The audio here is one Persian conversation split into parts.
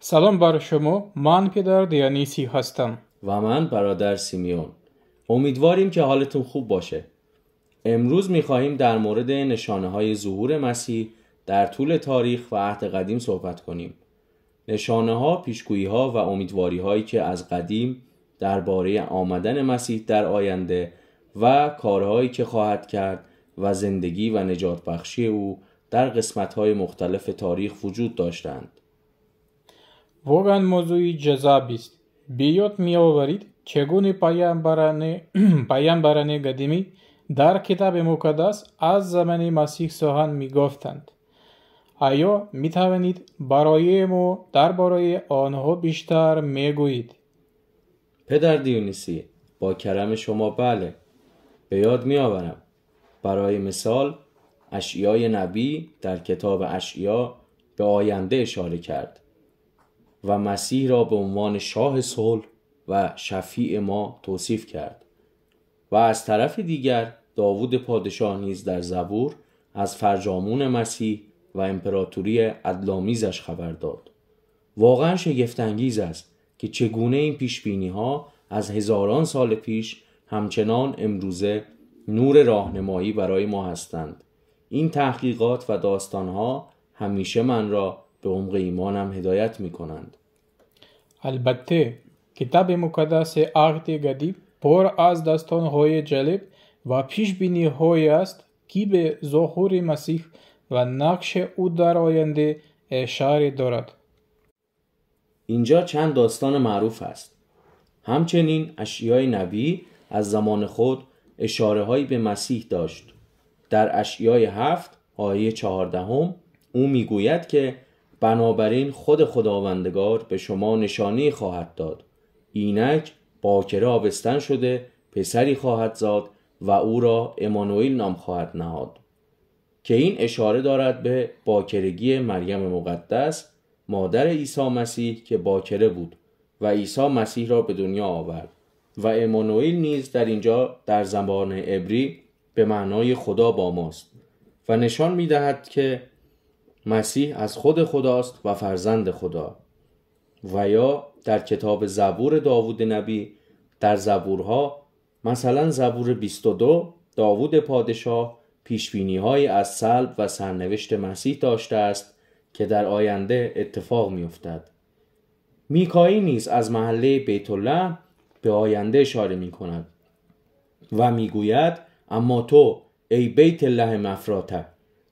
سلام بر شما. من پدر دیانیسی هستم. و من برادر سیمیون. امیدواریم که حالتون خوب باشه. امروز می‌خواهیم در مورد نشانه‌های ظهور مسیح در طول تاریخ و عهد قدیم صحبت کنیم. نشانه‌ها، پیشگویی‌ها و امیدواری‌هایی که از قدیم درباره آمدن مسیح در آینده و کارهایی که خواهد کرد و زندگی و نجات بخشی او در قسمت‌های مختلف تاریخ وجود داشتند. واقعا موضوعی جذابی است. بیاد میآورید چگونه پیامبران قدیمی در کتاب مقدس از زمان مسیح سخن میگفتند. آیا میتوانید برای ما درباره آنها بیشتر میگویید؟ پدر دیونیسی، با کرم شما بله، به یاد میآورم. برای مثال اشعیای نبی در کتاب اشعیا به آینده اشاره کرد و مسیح را به عنوان شاه صلح و شفیع ما توصیف کرد. و از طرف دیگر داوود پادشاه نیز در زبور از فرجامون مسیح و امپراتوری عدل‌آمیزش خبر داد. واقعا شگفت‌انگیز است که چگونه این پیشبینی‌ها از هزاران سال پیش همچنان امروزه نور راهنمایی برای ما هستند. این تحقیقات و داستان‌ها همیشه من را به عمق ایمانم هدایت می‌کنند. البته کتاب مقدس عهد قدیم پر از داستان‌های جالب و پیش‌بینی‌هایی است که به ظهور مسیح و نقش او در آینده اشاره دارد. اینجا چند داستان معروف است. همچنین اشعیای نبی از زمان خود اشاره‌هایی به مسیح داشت. در اشعیای 7 آیه 14 او میگوید که بنابراین خود خداوندگار به شما نشانی خواهد داد. اینک باکره آبستن شده پسری خواهد زاد و او را امانوئل نام خواهد نهاد، که این اشاره دارد به باکرگی مریم مقدس مادر عیسی مسیح که باکره بود و عیسی مسیح را به دنیا آورد. و امانوئل نیز در اینجا در زبان عبری به معنای خدا با ماست و نشان می‌دهد که مسیح از خود خداست و فرزند خدا. و یا در کتاب زبور داوود نبی در زبورها، مثلا زبور 22، داوود پادشاه پیشبینی‌های از صلب و سرنوشت مسیح داشته است که در آینده اتفاق می‌افتد. میکایی نیز از محله بیت الله به آینده اشاره می‌کند و میگوید اما تو ای بیت الله مفراته،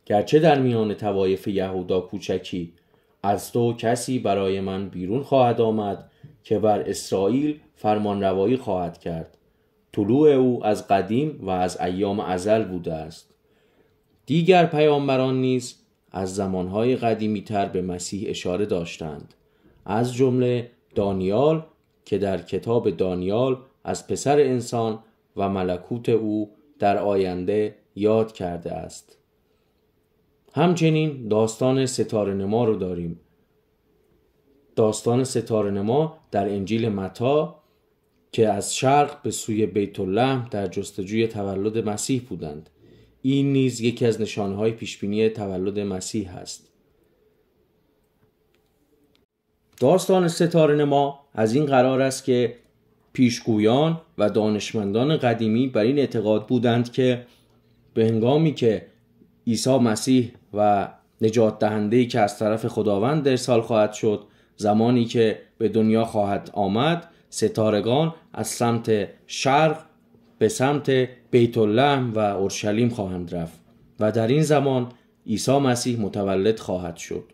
گرچه در میان طوایف یهودا کوچکی، از تو کسی برای من بیرون خواهد آمد که بر اسرائیل فرمان روایی خواهد کرد. طلوع او از قدیم و از ایام ازل بوده است. دیگر پیامبران نیز از زمانهای قدیمی تر به مسیح اشاره داشتند، از جمله دانیال که در کتاب دانیال از پسر انسان و ملکوت او در آینده یاد کرده است. همچنین داستان ستاره نما رو داریم. داستان ستاره نما در انجیل متی که از شرق به سوی بیت الله در جستجوی تولد مسیح بودند. این نیز یکی از نشانهای پیشبینی تولد مسیح است. داستان ستاره نما از این قرار است که پیشگویان و دانشمندان قدیمی بر این اعتقاد بودند که به هنگامی که عیسی مسیح و نجات دهنده‌ای که از طرف خداوند ارسال خواهد شد، زمانی که به دنیا خواهد آمد، ستارگان از سمت شرق به سمت بیت الله و اورشلیم خواهند رفت و در این زمان عیسی مسیح متولد خواهد شد.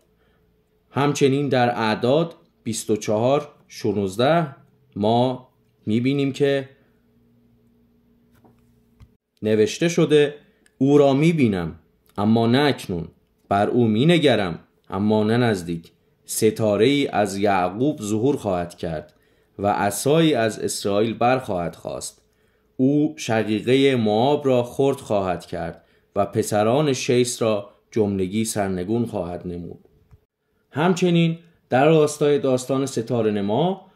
همچنین در اعداد 24:16 ما میبینیم که نوشته شده او را میبینم اما نه اکنون، بر او مینگرم اما نه نزدیک. ستاره‌ای از یعقوب ظهور خواهد کرد و عصایی از اسرائیل برخواهد خاست. او شقیقه موآب را خرد خواهد کرد و پسران شیس را جملگی سرنگون خواهد نمود. همچنین در راستای داستان ستاره نما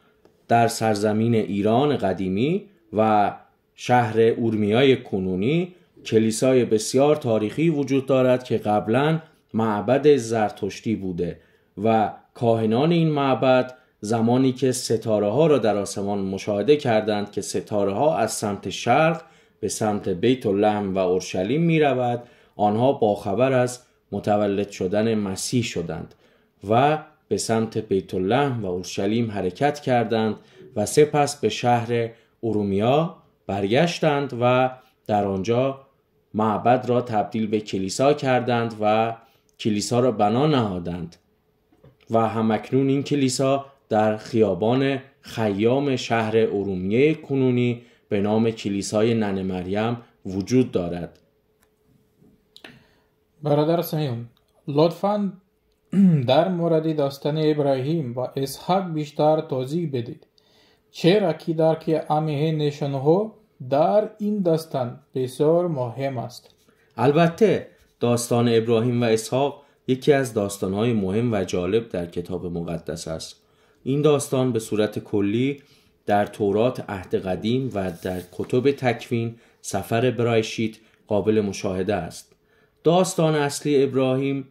در سرزمین ایران قدیمی و شهر اورمیای کنونی کلیسای بسیار تاریخی وجود دارد که قبلا معبد زرتشتی بوده و کاهنان این معبد زمانی که ستاره ها را در آسمان مشاهده کردند که ستاره ها از سمت شرق به سمت بیت لحم و اورشلیم می رود، آنها باخبر از متولد شدن مسیح شدند و به سمت بیت لحم و اورشلیم حرکت کردند و سپس به شهر ارومیا برگشتند و در آنجا معبد را تبدیل به کلیسا کردند و کلیسا را بنا نهادند و همکنون این کلیسا در خیابان خیام شهر ارومیه کنونی به نام کلیسای ننه مریم وجود دارد. برادر سمیون، لطفاً در مورد داستان ابراهیم و اسحاق بیشتر توضیح بدید، چرا که همه نشانه‌ها در این داستان بسیار مهم است. البته داستان ابراهیم و اسحاق یکی از داستان‌های مهم و جالب در کتاب مقدس است. این داستان به صورت کلی در تورات عهد قدیم و در کتب تکوین، سفر برایشیت قابل مشاهده است. داستان اصلی ابراهیم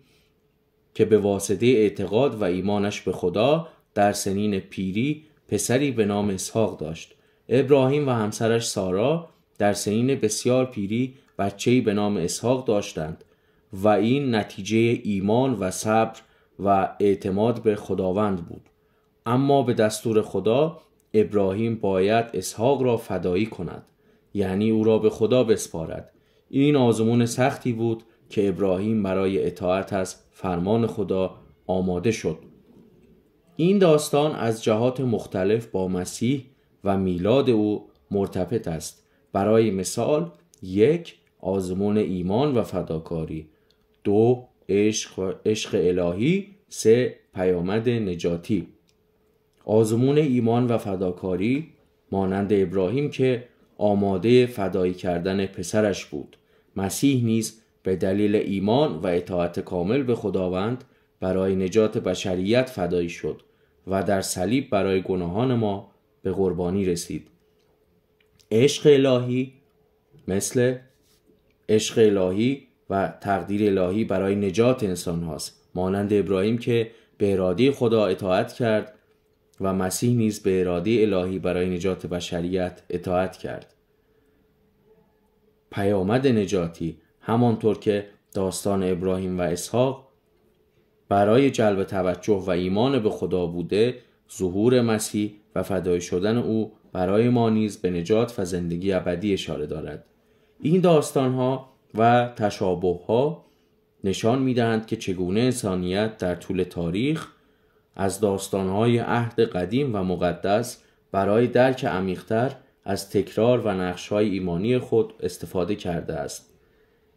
که به واسطه اعتقاد و ایمانش به خدا در سنین پیری پسری به نام اسحاق داشت. ابراهیم و همسرش سارا در سنین بسیار پیری بچه‌ای به نام اسحاق داشتند و این نتیجه ایمان و صبر و اعتماد به خداوند بود. اما به دستور خدا ابراهیم باید اسحاق را فدایی کند، یعنی او را به خدا بسپارد. این آزمون سختی بود که ابراهیم برای اطاعت از فرمان خدا آماده شد. این داستان از جهات مختلف با مسیح و میلاد او مرتبط است. برای مثال: 1. آزمون ایمان و فداکاری. 2. عشق الهی. 3. پیامد نجاتی. آزمون ایمان و فداکاری مانند ابراهیم که آماده فدایی کردن پسرش بود، مسیح نیز به دلیل ایمان و اطاعت کامل به خداوند برای نجات بشریت فدایی شد و در صلیب برای گناهان ما به قربانی رسید. عشق الهی مثل عشق الهی و تقدیر الهی برای نجات انسان هاست، مانند ابراهیم که به اراده خدا اطاعت کرد و مسیح نیز به اراده الهی برای نجات بشریت اطاعت کرد. پیامد نجاتی همانطور که داستان ابراهیم و اسحاق برای جلب توجه و ایمان به خدا بوده، ظهور مسیح و فدایی شدن او برای ما نیز به نجات و زندگی ابدی اشاره دارد. این داستان‌ها و تشابه‌ها نشان می‌دهند که چگونه انسانیت در طول تاریخ از داستان‌های عهد قدیم و مقدس برای درک عمیق‌تر از تکرار و نقش‌های ایمانی خود استفاده کرده است.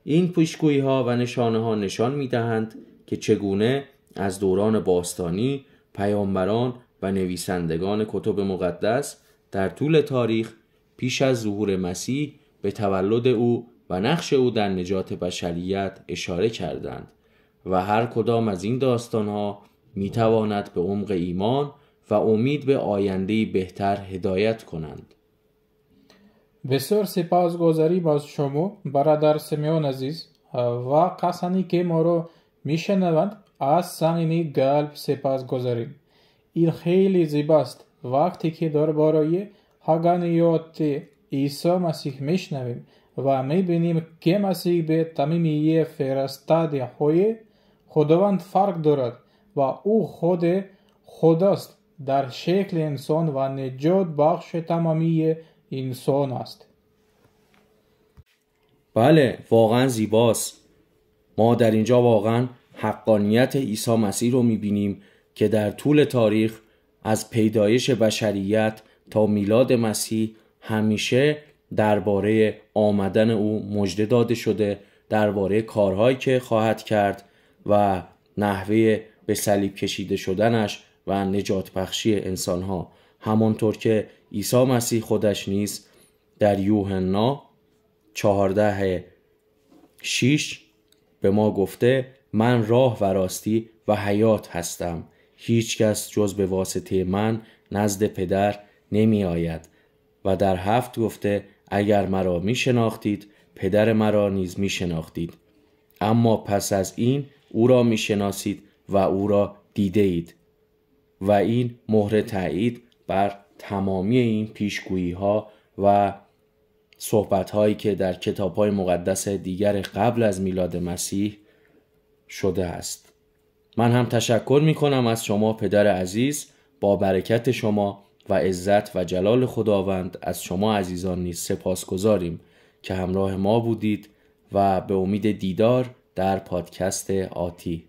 این پیشگویی‌ها و نشانه‌ها نشان می‌دهند که چگونه از دوران باستانی پیامبران و نویسندگان کتب مقدس در طول تاریخ پیش از ظهور مسیح به تولد او و نقش او در نجات بشریت اشاره کردند و هر کدام از این داستان‌ها می‌تواند به عمق ایمان و امید به آینده‌ای بهتر هدایت کنند. بسیار سپاسگزاریم از شما برادر سمیون عزیز و کسانی که ما را میشنوند از صمیم قلب سپاسگزاریم. این خیلی زیباست وقتی که درباره حقانیت عیسی مسیح میشنویم و میبینیم که مسیح به تمامی فرستاده های خداوند فرق دارد و او خود خداست در شکل انسان و نجات بخش تمامی انسان است. بله، واقعا زیباست. ما در اینجا واقعا حقانیت عیسی مسیح رو میبینیم که در طول تاریخ از پیدایش بشریت تا میلاد مسیح همیشه درباره آمدن او مژده داده شده، درباره کارهایی که خواهد کرد و نحوه به صلیب کشیده شدنش و نجات بخشی انسانها. همانطور که عیسی مسیح خودش نیز در یوحنا 14:6 به ما گفته: من راه و راستی و حیات هستم، هیچ کس جز به واسطه من نزد پدر نمی آید. و در 7 گفته: اگر مرا می شناختید پدر مرا نیز می شناختید، اما پس از این او را می شناسید و او را دیده اید. و این مهر تایید بر تمامی این پیشگویی ها و صحبت هایی که در کتاب های مقدس دیگر قبل از میلاد مسیح شده است. من هم تشکر می کنم از شما پدر عزیز. با برکت شما و عزت و جلال خداوند از شما عزیزان نیز سپاسگزاریم که همراه ما بودید و به امید دیدار در پادکست آتی.